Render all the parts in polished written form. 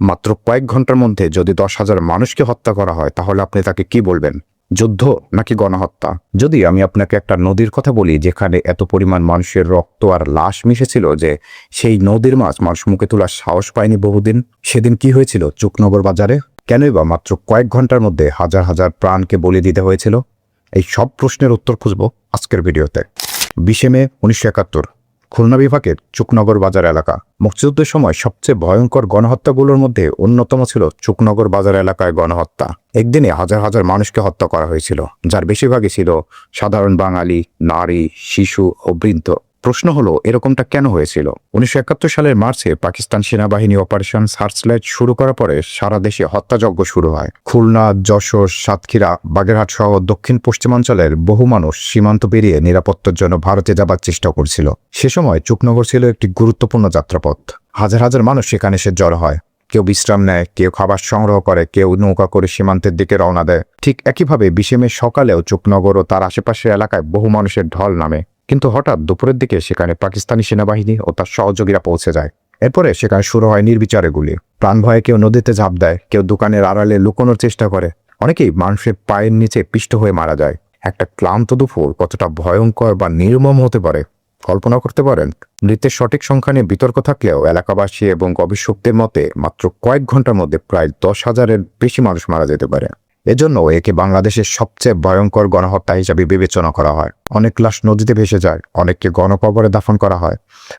মাত্র কয়েক ঘন্টার মধ্যে যদি 10,000 মানুষকে হত্যা করা হয় তাহলে আপনি তাকে কি বলবেন? যুদ্ধ নাকি গণহত্যা? যদি আমি আপনাকে একটা নদীর কথা বলি যেখানে এত পরিমাণ মানুষের রক্ত আর লাশ মিশেছিল যে সেই নদীর মাছ মানুষ মুখে তোলার সাহস পায়নি বহুদিন, সেদিন কি হয়েছিল চুকনগর বাজারে? কেনই বা মাত্র কয়েক ঘন্টার মধ্যে হাজার হাজার প্রাণকে বলি দিতে হয়েছিল? এই সব প্রশ্নের উত্তর খুঁজব আজকের ভিডিওতে। 20 মে 1971 খুলনা বিভাগের চুকনগর বাজার এলাকা। মুক্তিযুদ্ধের সময় সবচেয়ে ভয়ঙ্কর গণহত্যাগুলোর মধ্যে অন্যতম ছিল চুকনগর বাজার এলাকায় গণহত্যা। একদিনে হাজার হাজার মানুষকে হত্যা করা হয়েছিল, যার বেশিরভাগই ছিল সাধারণ বাঙালি, নারী, শিশু ও বৃদ্ধ। প্রশ্ন হলো, এরকমটা কেন হয়েছিল? 1971 সালের মার্চে পাকিস্তান সেনাবাহিনী অপারেশন সার্চলাইট শুরু করার পরে সারা দেশে হত্যাযজ্ঞ শুরু হয়। খুলনা, যশোর, সাতক্ষীরা, বাগেরহাট সহ দক্ষিণ পশ্চিমাঞ্চলের বহু মানুষ সীমান্ত পেরিয়ে নিরাপত্তার জন্য ভারতে যাবার চেষ্টা করছিল। সে সময় চুকনগর ছিল একটি গুরুত্বপূর্ণ যাত্রাপথ। হাজার হাজার মানুষ সেখানে এসে জড়ো হয়। কেউ বিশ্রাম নেয়, কেউ খাবার সংগ্রহ করে, কেউ নৌকা করে সীমান্তের দিকে রওনা দেয়। ঠিক একইভাবে 20 মে সকালেও চুকনগর ও তার আশেপাশের এলাকায় বহু মানুষের ঢল নামে। কিন্তু হঠাৎ দুপুরের দিকে সেখানে পাকিস্তানি সেনাবাহিনী ও তার সহযোগীরা পৌঁছে যায়। এরপরে সেখানে শুরু হয় নির্বিচারে গুলি। প্রাণ ভয়ে কেউ নদীতে ঝাঁপ দেয়, কেউ দোকানের আড়ালে লুকোনোর চেষ্টা করে, অনেকেই মানুষের পায়ের নিচে পিষ্ট হয়ে মারা যায়। একটা ক্লান্ত দুপুর কতটা ভয়ঙ্কর বা নির্মম হতে পারে কল্পনা করতে পারেন? মৃতের সঠিক সংখ্যা নিয়ে বিতর্ক থাকলেও এলাকাবাসী এবং গবেষকদের মতে মাত্র কয়েক ঘন্টার মধ্যে প্রায় 10,000-এর বেশি মানুষ মারা যেতে পারে। এজন্য একে বাংলাদেশের সবচেয়ে ভয়ঙ্কর গণহত্যা হিসাবে বিবেচনা করা হয়। অনেক লাশ নদীতে ভেসে যায়, অনেককে গণকবরে দাফন করা হয়।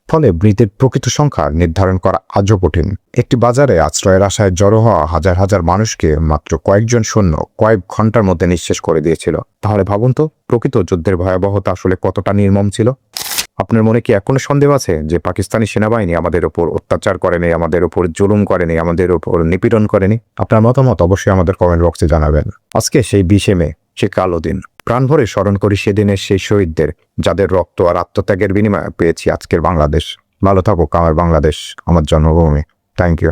ফলে মৃতের প্রকৃত সংখ্যা নির্ধারণ করা আজও কঠিন। একটি বাজারে আশ্রয়ের আশায় জড়ো হওয়া হাজার হাজার মানুষকে মাত্র কয়েকজন সৈন্য কয়েক ঘন্টার মধ্যে নিঃশেষ করে দিয়েছিল। তাহলে ভাবুন তো, প্রকৃত যুদ্ধের ভয়াবহতা আসলে কতটা নির্মম ছিল। আপনার মনে কি এখনো সন্দেহ আছে যে পাকিস্তানি সেনাবাহিনী আমাদের ওপর অত্যাচার করেনি, আমাদের ওপর জুলুম করেনি, আমাদের ওপর নিপীড়ন করেনি? আপনার মতামত অবশ্যই আমাদের কমেন্ট বক্সে জানাবেন। আজকে সেই 20 মে, সে কালো দিন। প্রাণ ভরে স্মরণ করি সেদিনের সেই শহীদদের, যাদের রক্ত আর আত্মত্যাগের বিনিময়ে পেয়েছি আজকের বাংলাদেশ। ভালো থাকুক আমার বাংলাদেশ, আমার জন্মভূমি। Thank you.